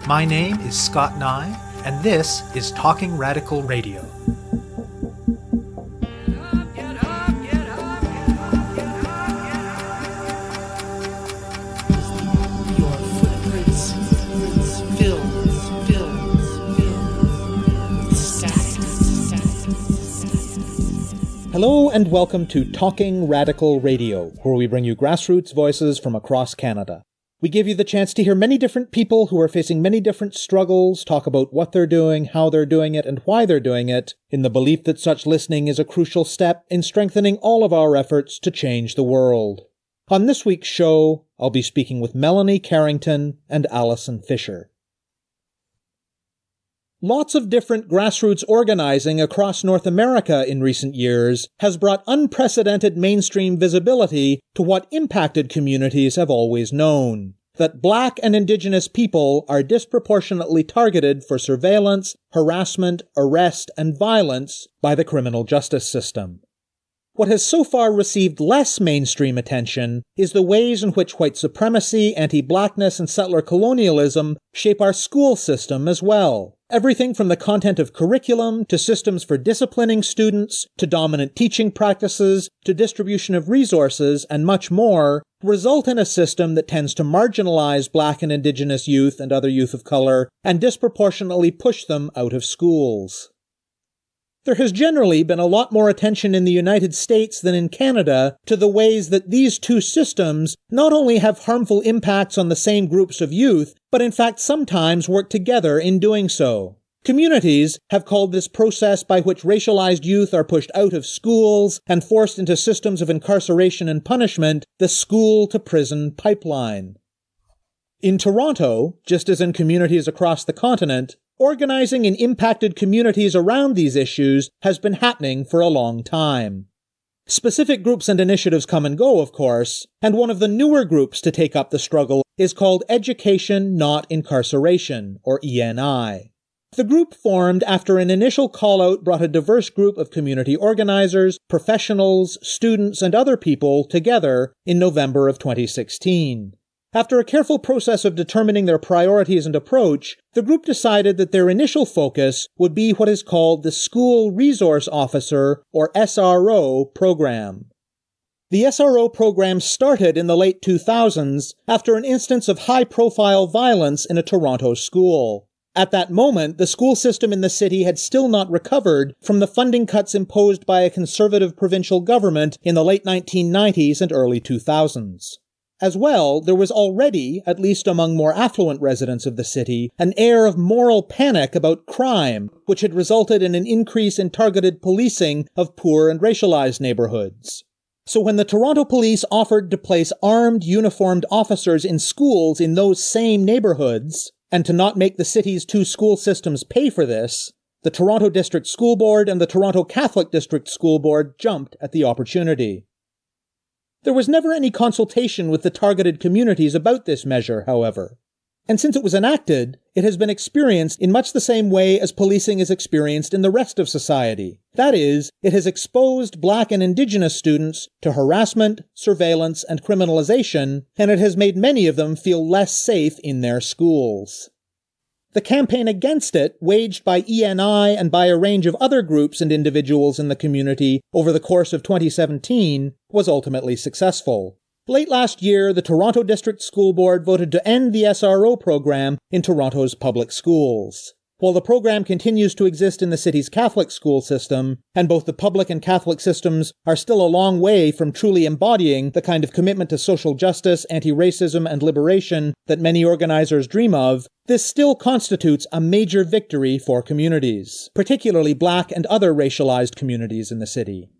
My name is Scott Neigh, and this is Talking Radical Radio. Hello and welcome to Talking Radical Radio, where we bring you grassroots voices from across Canada. We give you the chance to hear many different people who are facing many different struggles, talk about what they're doing, how they're doing it, and why they're doing it, in the belief that such listening is a crucial step in strengthening all of our efforts to change the world. On this week's show, I'll be speaking with Melanie Carrington and Alison Fisher. Lots of different grassroots organizing across North America in recent years has brought unprecedented mainstream visibility to what impacted communities have always known: that Black and Indigenous people are disproportionately targeted for surveillance, harassment, arrest, and violence by the criminal justice system. What has so far received less mainstream attention is the ways in which white supremacy, anti-Blackness, and settler colonialism shape our school system as well. Everything from the content of curriculum, to systems for disciplining students, to dominant teaching practices, to distribution of resources, and much more, result in a system that tends to marginalize Black and Indigenous youth and other youth of color, and disproportionately push them out of schools. There has generally been a lot more attention in the United States than in Canada to the ways that these two systems not only have harmful impacts on the same groups of youth, but in fact sometimes work together in doing so. Communities have called this process by which racialized youth are pushed out of schools and forced into systems of incarceration and punishment the school-to-prison pipeline. In Toronto, just as in communities across the continent, organizing in impacted communities around these issues has been happening for a long time. Specific groups and initiatives come and go, of course, and one of the newer groups to take up the struggle is called Education Not Incarceration, or ENI. The group formed after an initial callout brought a diverse group of community organizers, professionals, students, and other people together in November of 2016. After a careful process of determining their priorities and approach, the group decided that their initial focus would be what is called the School Resource Officer, or SRO, program. The SRO program started in the late 2000s after an instance of high-profile violence in a Toronto school. At that moment, the school system in the city had still not recovered from the funding cuts imposed by a conservative provincial government in the late 1990s and early 2000s. As well, there was already, at least among more affluent residents of the city, an air of moral panic about crime, which had resulted in an increase in targeted policing of poor and racialized neighborhoods. So when the Toronto Police offered to place armed, uniformed officers in schools in those same neighborhoods, and to not make the city's two school systems pay for this, the Toronto District School Board and the Toronto Catholic District School Board jumped at the opportunity. There was never any consultation with the targeted communities about this measure, however. And since it was enacted, it has been experienced in much the same way as policing is experienced in the rest of society. That is, it has exposed Black and Indigenous students to harassment, surveillance, and criminalization, and it has made many of them feel less safe in their schools. The campaign against it, waged by ENI and by a range of other groups and individuals in the community over the course of 2017, was ultimately successful. Late last year, the Toronto District School Board voted to end the SRO program in Toronto's public schools. While the program continues to exist in the city's Catholic school system, and both the public and Catholic systems are still a long way from truly embodying the kind of commitment to social justice, anti-racism, and liberation that many organizers dream of, this still constitutes a major victory for communities, particularly Black and other racialized communities in the city.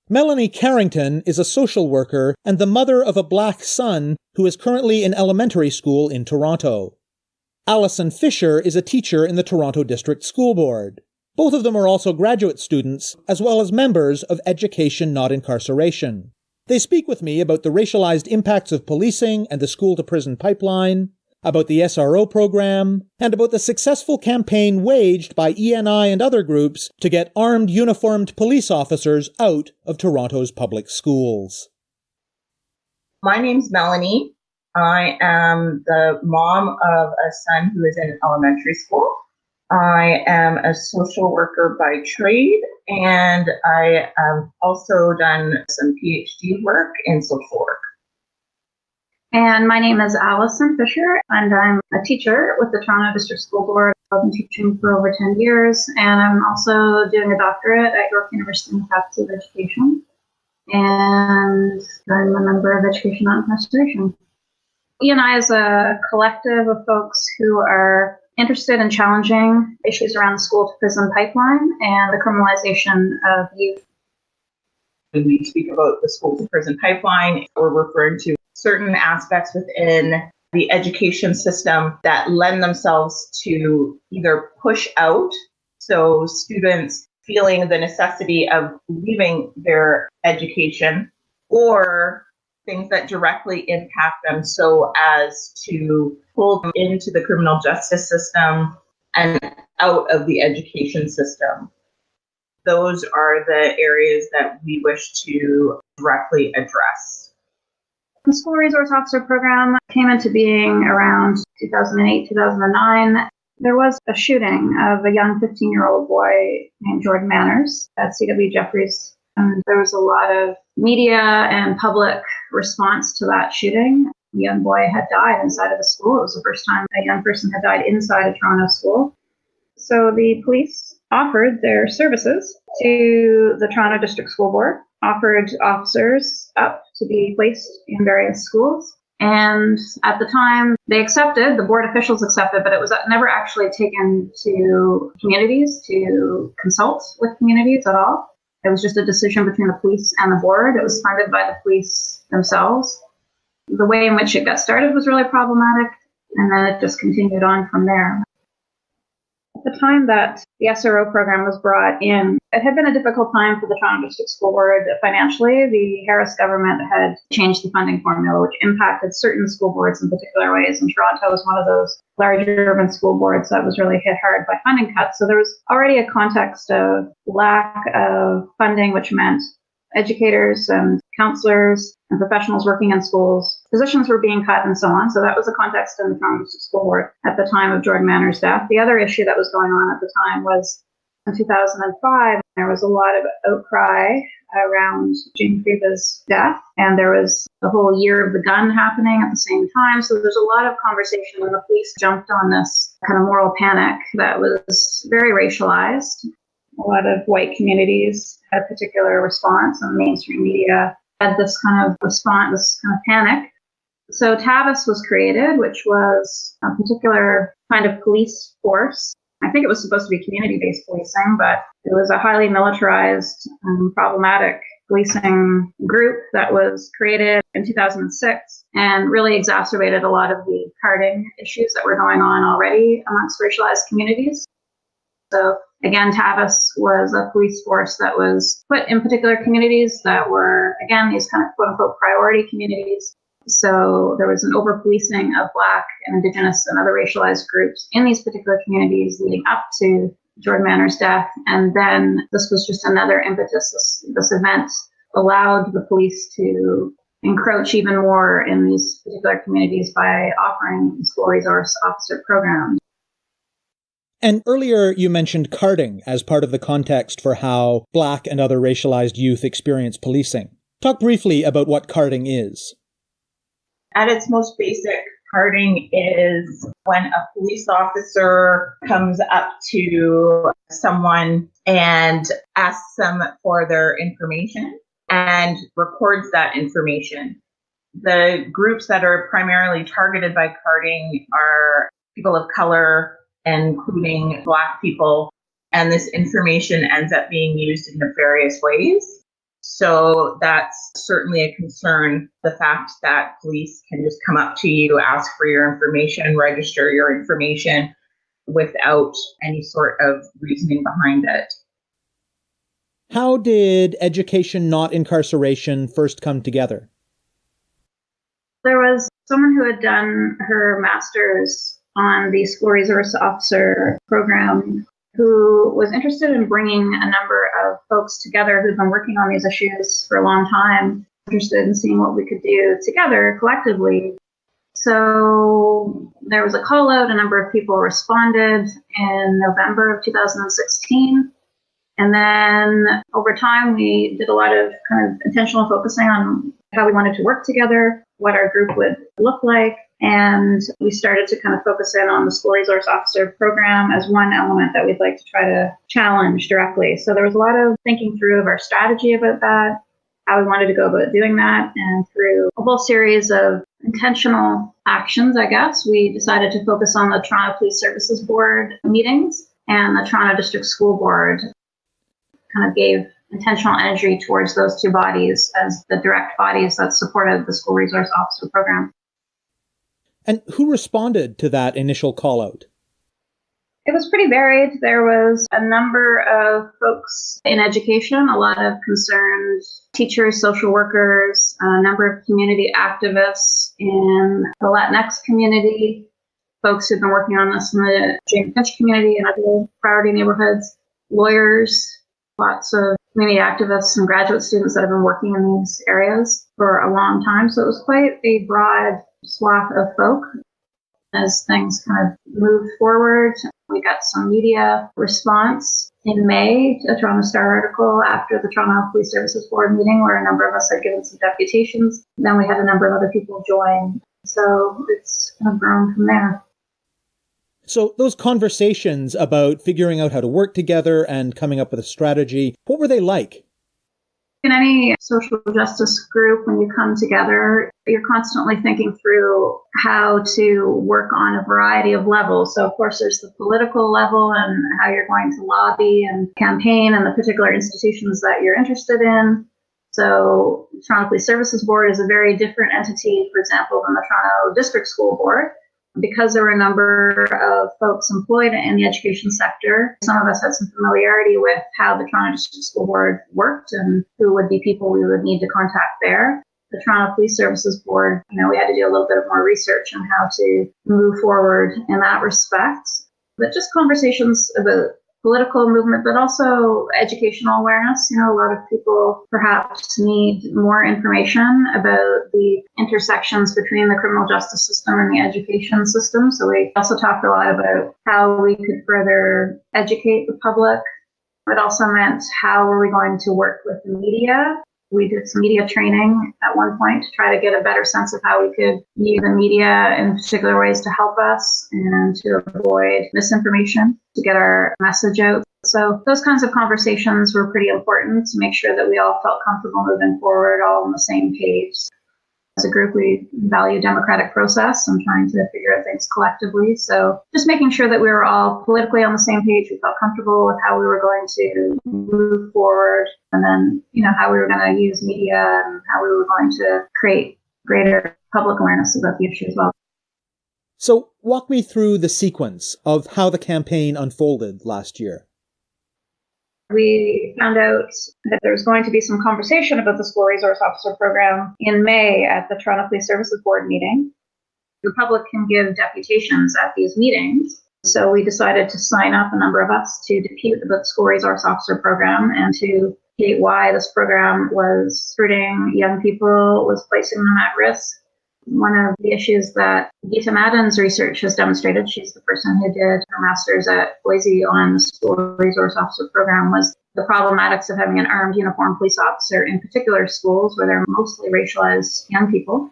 Melanie Carrington is a social worker and the mother of a Black son who is currently in elementary school in Toronto. Alison Fisher is a teacher in the Toronto District School Board. Both of them are also graduate students, as well as members of Education Not Incarceration. They speak with me about the racialized impacts of policing and the school-to-prison pipeline, about the SRO program, and about the successful campaign waged by ENI and other groups to get armed, uniformed police officers out of Toronto's public schools. My name's Melanie. I am the mom of a son who is in elementary school. I am a social worker by trade, and I have also done some PhD work in social work. And my name is Alison Fisher, and I'm a teacher with the Toronto District School Board. I've been teaching for over 10 years, and I'm also doing a doctorate at York University in the Faculty of Education. And I'm a member of Education Not Incarceration. E&I is a collective of folks who are interested in challenging issues around the school-to-prison pipeline and the criminalization of youth. When we speak about the school-to-prison pipeline, we're referring to certain aspects within the education system that lend themselves to either push out, so students feeling the necessity of leaving their education, or things that directly impact them so as to pull them into the criminal justice system and out of the education system. Those are the areas that we wish to directly address. The School Resource Officer Program came into being around 2008, 2009. There was a shooting of a young 15-year-old boy named Jordan Manners at C.W. Jeffries. And there was a lot of media and public response to that shooting. The young boy had died inside of the school. It was the first time a young person had died inside a Toronto school. So the police offered their services to the Toronto District School Board, offered officers up to be placed in various schools. And at the time, they accepted, the board officials accepted, but it was never actually taken to communities to consult with communities at all. It was just a decision between the police and the board. It was funded by the police themselves. The way in which it got started was really problematic, and then it just continued on from there. At the time that the SRO program was brought in, it had been a difficult time for the Toronto District School Board financially. The Harris government had changed the funding formula, which impacted certain school boards in particular ways. And Toronto was one of those large urban school boards that was really hit hard by funding cuts. So there was already a context of lack of funding, which meant educators and counselors and professionals working in schools, positions were being cut and so on. So that was the context in the Toronto District School Board at the time of Jordan Manners' death. The other issue that was going on at the time was in 2005, there was a lot of outcry around Jane Freeba's death, and there was the whole year of the gun happening at the same time. So there's a lot of conversation when the police jumped on this kind of moral panic that was very racialized. A lot of white communities had a particular response, and mainstream media had this kind of response, this kind of panic. So TAVIS was created, which was a particular kind of police force. I think it was supposed to be community-based policing, but it was a highly militarized and problematic policing group that was created in 2006 and really exacerbated a lot of the carding issues that were going on already amongst racialized communities. So again, TAVIS was a police force that was put in particular communities that were, again, these kind of quote-unquote priority communities. So there was an over-policing of Black and Indigenous and other racialized groups in these particular communities leading up to Jordan Manners' death. And then this was just another impetus. This event allowed the police to encroach even more in these particular communities by offering school resource officer programs. And earlier you mentioned carding as part of the context for how Black and other racialized youth experience policing. Talk briefly about what carding is. At its most basic, carding is when a police officer comes up to someone and asks them for their information and records that information. The groups that are primarily targeted by carding are people of color, including Black people, and this information ends up being used in nefarious ways. So that's certainly a concern, the fact that police can just come up to you, ask for your information, register your information without any sort of reasoning behind it. How did Education Not Incarceration first come together? There was someone who had done her master's on the School Resource Officer program who was interested in bringing a number of folks together who've been working on these issues for a long time, interested in seeing what we could do together collectively So there was a call out, a number of people responded in November of 2016. And then over time, we did a lot of kind of intentional focusing on how we wanted to work together, what our group would look like. And we started to kind of focus in on the school resource officer program as one element that we'd like to try to challenge directly. So there was a lot of thinking through of our strategy about that, how we wanted to go about doing that. And through a whole series of intentional actions, I guess, we decided to focus on the Toronto Police Services Board meetings and the Toronto District School Board. Kind of gave intentional energy towards those two bodies as the direct bodies that supported the school resource officer program. And who responded to that initial call out? It was pretty varied. There was a number of folks in education, a lot of concerned teachers, social workers, a number of community activists in the Latinx community, folks who've been working on this in the James Finch community and other priority neighborhoods, lawyers, lots of community activists and graduate students that have been working in these areas for a long time. So it was quite a broad swath of folk. As things kind of moved forward, we got some media response in May, a Toronto Star article after the Toronto Police Services Board meeting where a number of us had given some deputations. Then we had a number of other people join. So it's kind of grown from there. So those conversations about figuring out how to work together and coming up with a strategy, what were they like? In any social justice group, when you come together, you're constantly thinking through how to work on a variety of levels. So, of course, there's the political level and how you're going to lobby and campaign and the particular institutions that you're interested in. So, the Toronto Police Services Board is a very different entity, for example, than the Toronto District School Board. Because there were a number of folks employed in the education sector, some of us had some familiarity with how the Toronto District School Board worked and who would be people we would need to contact there. The Toronto Police Services Board, we had to do a little bit of more research on how to move forward in that respect. But just conversations about political movement, but also educational awareness. A lot of people perhaps need more information about the intersections between the criminal justice system and the education system. So we also talked a lot about how we could further educate the public. It also meant how were we going to work with the media. We did some media training at one point to try to get a better sense of how we could use the media in particular ways to help us and to avoid misinformation, to get our message out. So those kinds of conversations were pretty important to make sure that we all felt comfortable moving forward, all on the same page. As a group, we value democratic process and trying to figure out things collectively. So just making sure that we were all politically on the same page, we felt comfortable with how we were going to move forward, and then, how we were going to use media and how we were going to create greater public awareness about the issue as well. So walk me through the sequence of how the campaign unfolded last year. We found out that there was going to be some conversation about the school resource officer program in May at the Toronto Police Services Board meeting. The public can give deputations at these meetings. So we decided to sign up, a number of us, to depute about the school resource officer program and to indicate why this program was hurting young people, was placing them at risk. One of the issues that Gita Madden's research has demonstrated, she's the person who did her master's at Boise on the school resource officer program, was the problematics of having an armed uniformed police officer in particular schools where they're mostly racialized young people.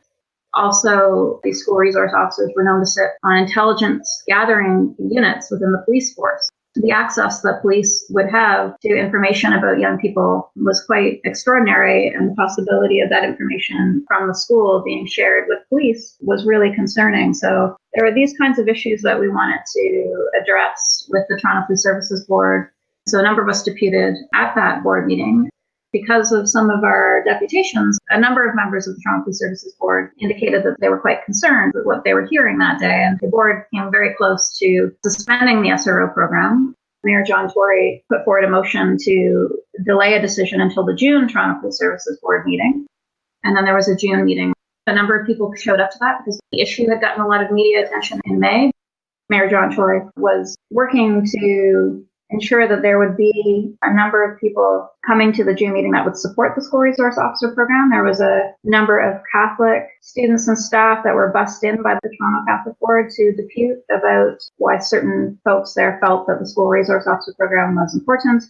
Also, these school resource officers were known to sit on intelligence gathering units within the police force. The access that police would have to information about young people was quite extraordinary, and the possibility of that information from the school being shared with police was really concerning. So there were these kinds of issues that we wanted to address with the Toronto Police Services Board. So a number of us deputed at that board meeting. Because of some of our deputations, a number of members of the Toronto Police Services Board indicated that they were quite concerned with what they were hearing that day, and the board came very close to suspending the SRO program. Mayor John Tory put forward a motion to delay a decision until the June Toronto Police Services Board meeting, and then there was a June meeting. A number of people showed up to that because the issue had gotten a lot of media attention in May. Mayor John Tory was working to ensure that there would be a number of people coming to the June meeting that would support the School Resource Officer Program. There was a number of Catholic students and staff that were bussed in by the Toronto Catholic Board to depute about why certain folks there felt that the School Resource Officer Program was important.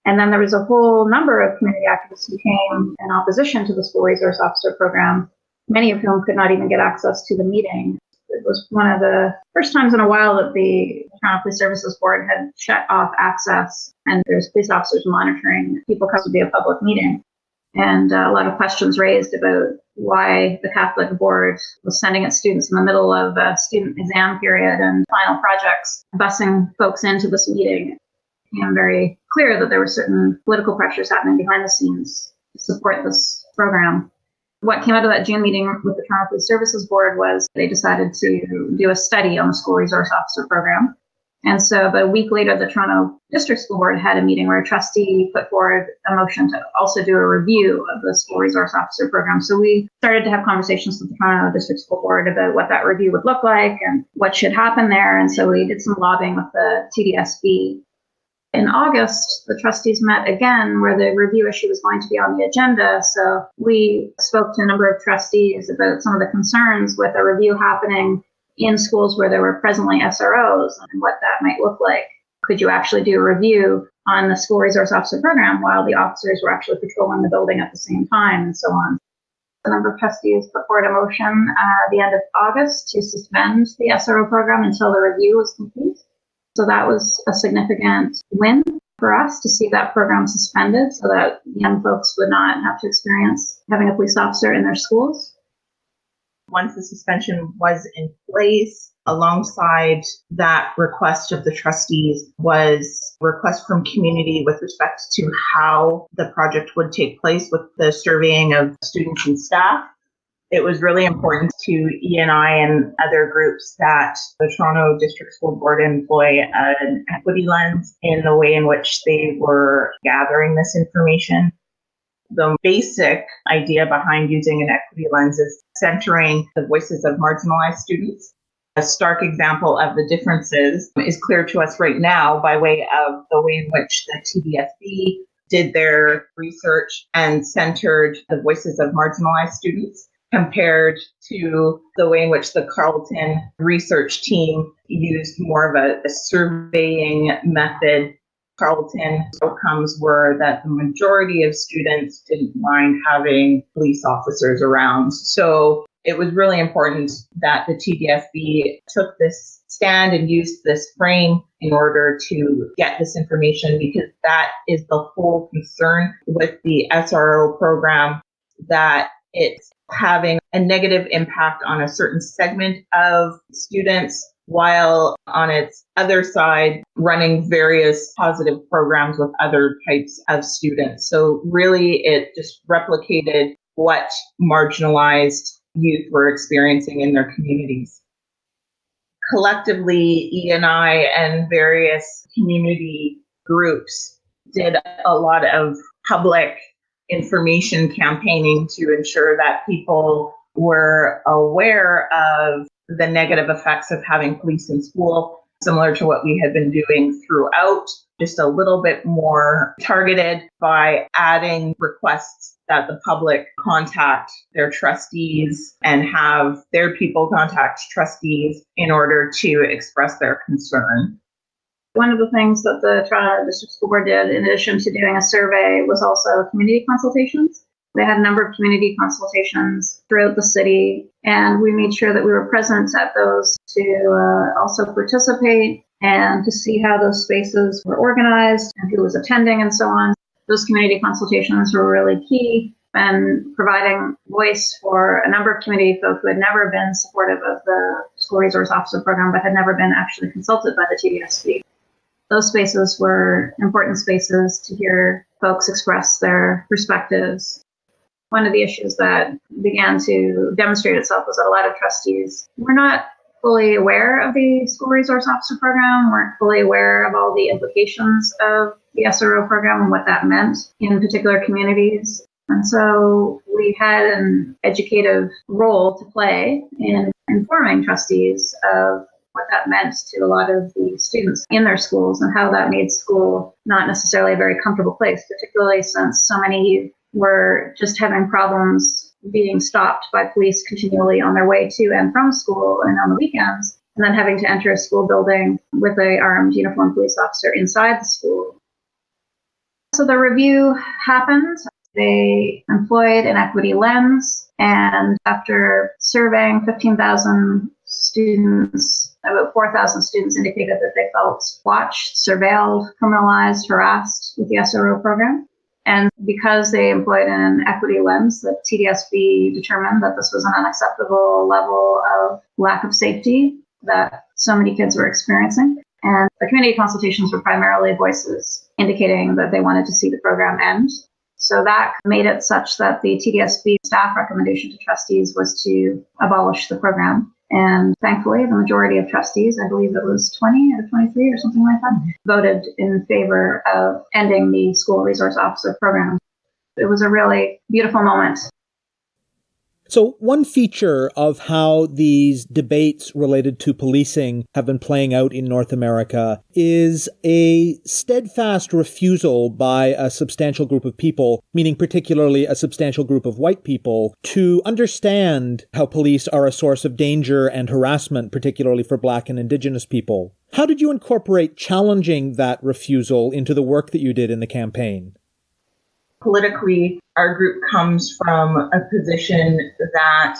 And then there was a whole number of community activists who came in opposition to the School Resource Officer Program, many of whom could not even get access to the meeting. It was one of the first times in a while that the Toronto Police Services Board had shut off access, and there's police officers monitoring people come to be a public meeting. And a lot of questions raised about why the Catholic Board was sending its students in the middle of a student exam period and final projects, busing folks into this meeting. It became very clear that there were certain political pressures happening behind the scenes to support this program. What came out of that June meeting with the Toronto Police Services Board was they decided to do a study on the School Resource Officer Program. And so about a week later, the Toronto District School Board had a meeting where a trustee put forward a motion to also do a review of the School Resource Officer Program. So we started to have conversations with the Toronto District School Board about what that review would look like and what should happen there. And so we did some lobbying with the TDSB. In August, the trustees met again where the review issue was going to be on the agenda. So we spoke to a number of trustees about some of the concerns with a review happening in schools where there were presently SROs and what that might look like. Could you actually do a review on the School Resource Officer Program while the officers were actually patrolling the building at the same time and so on? A number of trustees put forward a motion at the end of August to suspend the SRO program until the review was complete. So that was a significant win for us to see that program suspended so that young folks would not have to experience having a police officer in their schools. Once the suspension was in place, alongside that request of the trustees was a request from community with respect to how the project would take place with the surveying of students and staff. It was really important to E&I and other groups that the Toronto District School Board employ an equity lens in the way in which they were gathering this information. The basic idea behind using an equity lens is centering the voices of marginalized students. A stark example of the differences is clear to us right now by way of the way in which the TDSB did their research and centered the voices of marginalized students, compared to the way in which the Carrington research team used more of a surveying method. Carrington's outcomes were that the majority of students didn't mind having police officers around. So it was really important that the TDSB took this stand and used this frame in order to get this information, because that is the whole concern with the SRO program, that it's having a negative impact on a certain segment of students, while on its other side, running various positive programs with other types of students. So really, it just replicated what marginalized youth were experiencing in their communities. Collectively, E&I and various community groups did a lot of public information campaigning to ensure that people were aware of the negative effects of having police in school, similar to what we had been doing throughout, just a little bit more targeted by adding requests that the public contact their trustees and have their people contact trustees in order to express their concern. One of the things that the Toronto District School Board did, in addition to doing a survey, was also community consultations. They had a number of community consultations throughout the city, and we made sure that we were present at those to also participate and to see how those spaces were organized and who was attending and so on. Those community consultations were really key and providing voice for a number of community folk who had never been supportive of the School Resource Officer Program but had never been actually consulted by the TDSB. Those spaces were important spaces to hear folks express their perspectives. One of the issues that began to demonstrate itself was that a lot of trustees were not fully aware of the School Resource Officer Program, weren't fully aware of all the implications of the SRO program and what that meant in particular communities. And so we had an educative role to play in informing trustees of what that meant to a lot of the students in their schools and how that made school not necessarily a very comfortable place, particularly since so many were just having problems being stopped by police continually on their way to and from school and on the weekends, and then having to enter a school building with an armed uniformed police officer inside the school. So the review happened. They employed an equity lens, and after surveying 15,000 students, about 4,000 students indicated that they felt watched, surveilled, criminalized, harassed with the SRO program. And because they employed an equity lens, the TDSB determined that this was an unacceptable level of lack of safety that so many kids were experiencing. And the community consultations were primarily voices indicating that they wanted to see the program end. So that made it such that the TDSB staff recommendation to trustees was to abolish the program. And thankfully, the majority of trustees, I believe it was 20 out of 23 or something like that, voted in favor of ending the school resource officer program. It was a really beautiful moment. So one feature of how these debates related to policing have been playing out in North America is a steadfast refusal by a substantial group of people, meaning particularly a substantial group of white people, to understand how police are a source of danger and harassment, particularly for Black and Indigenous people. How did you incorporate challenging that refusal into the work that you did in the campaign? Politically, our group comes from a position that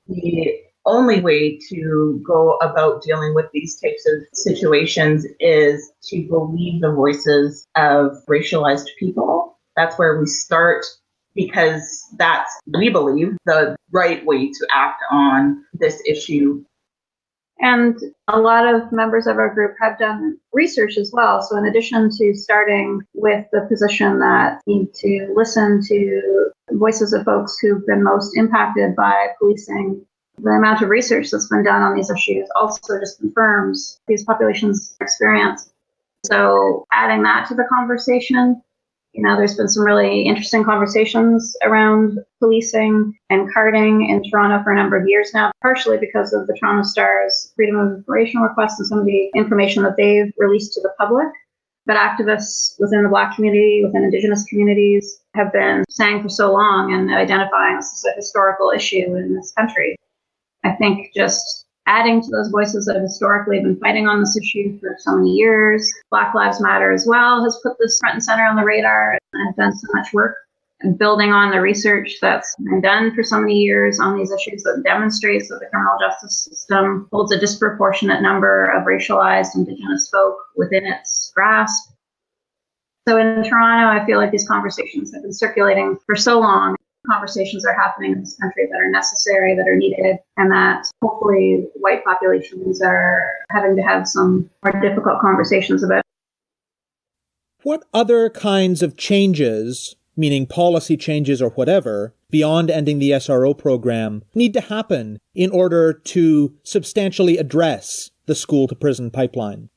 the only way to go about dealing with these types of situations is to believe the voices of racialized people. That's where we start, because that's, we believe, the right way to act on this issue. And a lot of members of our group have done research as well. So in addition to starting with the position that we need to listen to voices of folks who've been most impacted by policing, the amount of research that's been done on these issues also just confirms these populations' experience. So adding that to the conversation, there's been some really interesting conversations around policing and carding in Toronto for a number of years now, partially because of the Toronto Star's Freedom of Information request and some of the information that they've released to the public. But activists within the Black community, within Indigenous communities, have been saying for so long and identifying this as a historical issue in this country. I think just adding to those voices that have historically been fighting on this issue for so many years. Black Lives Matter as well has put this front and center on the radar and done so much work. And building on the research that's been done for so many years on these issues that demonstrates that the criminal justice system holds a disproportionate number of racialized Indigenous folk within its grasp. So in Toronto, I feel like these conversations have been circulating for so long. Conversations are happening in this country that are necessary, that are needed, and that hopefully white populations are having to have some more difficult conversations about. What other kinds of changes, meaning policy changes or whatever, beyond ending the SRO program, need to happen in order to substantially address the school-to-prison pipeline?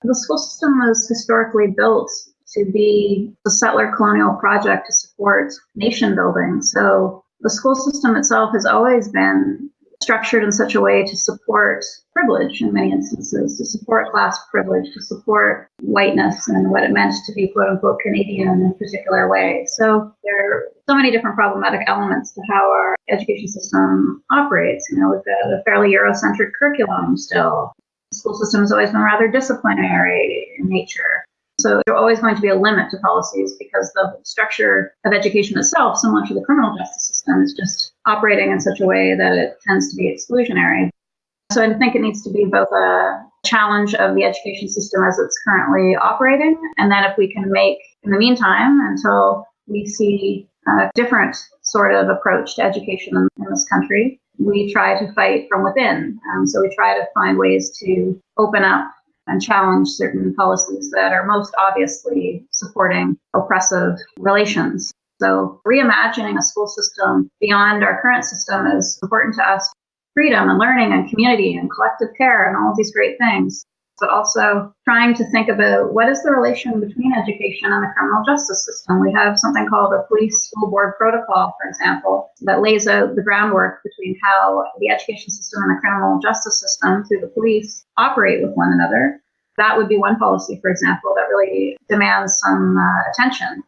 The school system was historically built to be a settler colonial project to support nation building. So the school system itself has always been structured in such a way to support privilege in many instances, to support class privilege, to support whiteness and what it meant to be quote unquote Canadian in a particular way. So there are so many different problematic elements to how our education system operates. We've got a fairly Eurocentric curriculum still. The school system has always been rather disciplinary in nature. So there's always going to be a limit to policies because the structure of education itself, similar to the criminal justice system, is just operating in such a way that it tends to be exclusionary. So I think it needs to be both a challenge of the education system as it's currently operating, and then if we can make, in the meantime, until we see a different sort of approach to education in this country, we try to fight from within. So we try to find ways to open up and challenge certain policies that are most obviously supporting oppressive relations. So reimagining a school system beyond our current system is important to us. Freedom and learning and community and collective care and all of these great things. but also trying to think about what is the relation between education and the criminal justice system. We have something called a police school board protocol, for example, that lays out the groundwork between how the education system and the criminal justice system through the police operate with one another. That would be one policy, for example, that really demands some attention.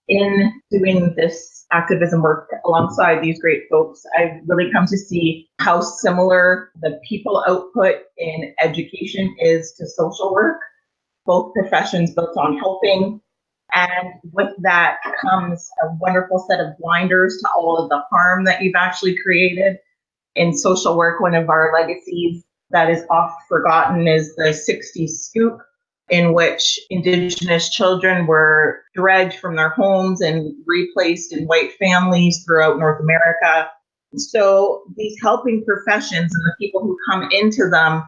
In doing this activism work alongside these great folks, I've really come to see how similar the people output in education is to social work, both professions built on helping. And with that comes a wonderful set of blinders to all of the harm that you've actually created. In social work, one of our legacies that is oft forgotten is the 60s scoop, in which Indigenous children were dragged from their homes and replaced in white families throughout North America. So these helping professions and the people who come into them,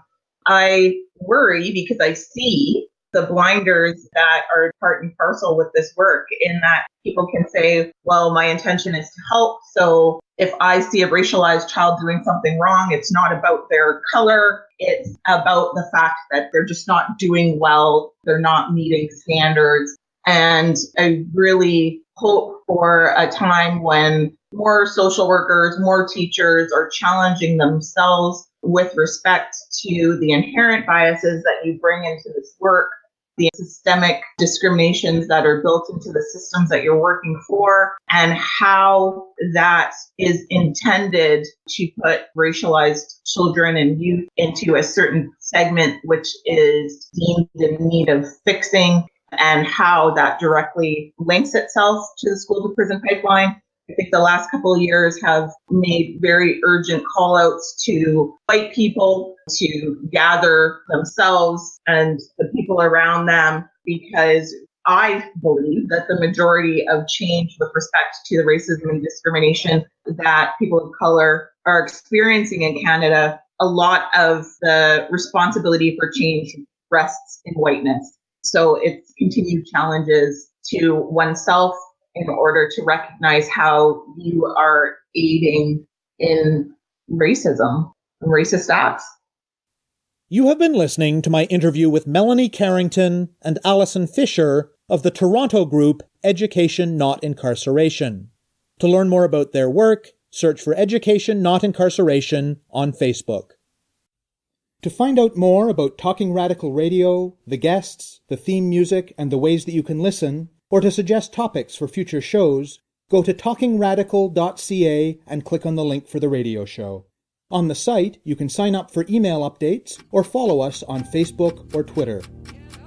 I worry because I see the blinders that are part and parcel with this work, in that people can say, well, my intention is to help. So if I see a racialized child doing something wrong, it's not about their color. It's about the fact that they're just not doing well. They're not meeting standards. And I really hope for a time when more social workers, more teachers are challenging themselves with respect to the inherent biases that you bring into this work, the systemic discriminations that are built into the systems that you're working for, and how that is intended to put racialized children and youth into a certain segment which is deemed in need of fixing, and how that directly links itself to the school to prison pipeline. I think the last couple of years have made very urgent callouts to white people to gather themselves and the people around them, because I believe that the majority of change with respect to the racism and discrimination that people of color are experiencing in Canada, a lot of the responsibility for change rests in whiteness. So it's continued challenges to oneself in order to recognize how you are aiding in racism and racist acts. You have been listening to my interview with Melanie Carrington and Alison Fisher of the Toronto group Education Not Incarceration. To learn more about their work, search for Education Not Incarceration on Facebook. To find out more about Talking Radical Radio, the guests, the theme music, and the ways that you can listen, or to suggest topics for future shows, go to talkingradical.ca and click on the link for the radio show. On the site, you can sign up for email updates or follow us on Facebook or Twitter.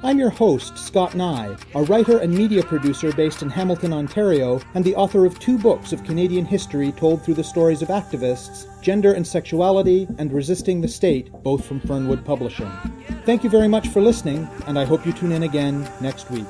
I'm your host, Scott Neigh, a writer and media producer based in Hamilton, Ontario, and the author of 2 books of Canadian history told through the stories of activists, Gender and Sexuality, and Resisting the State, both from Fernwood Publishing. Thank you very much for listening, and I hope you tune in again next week.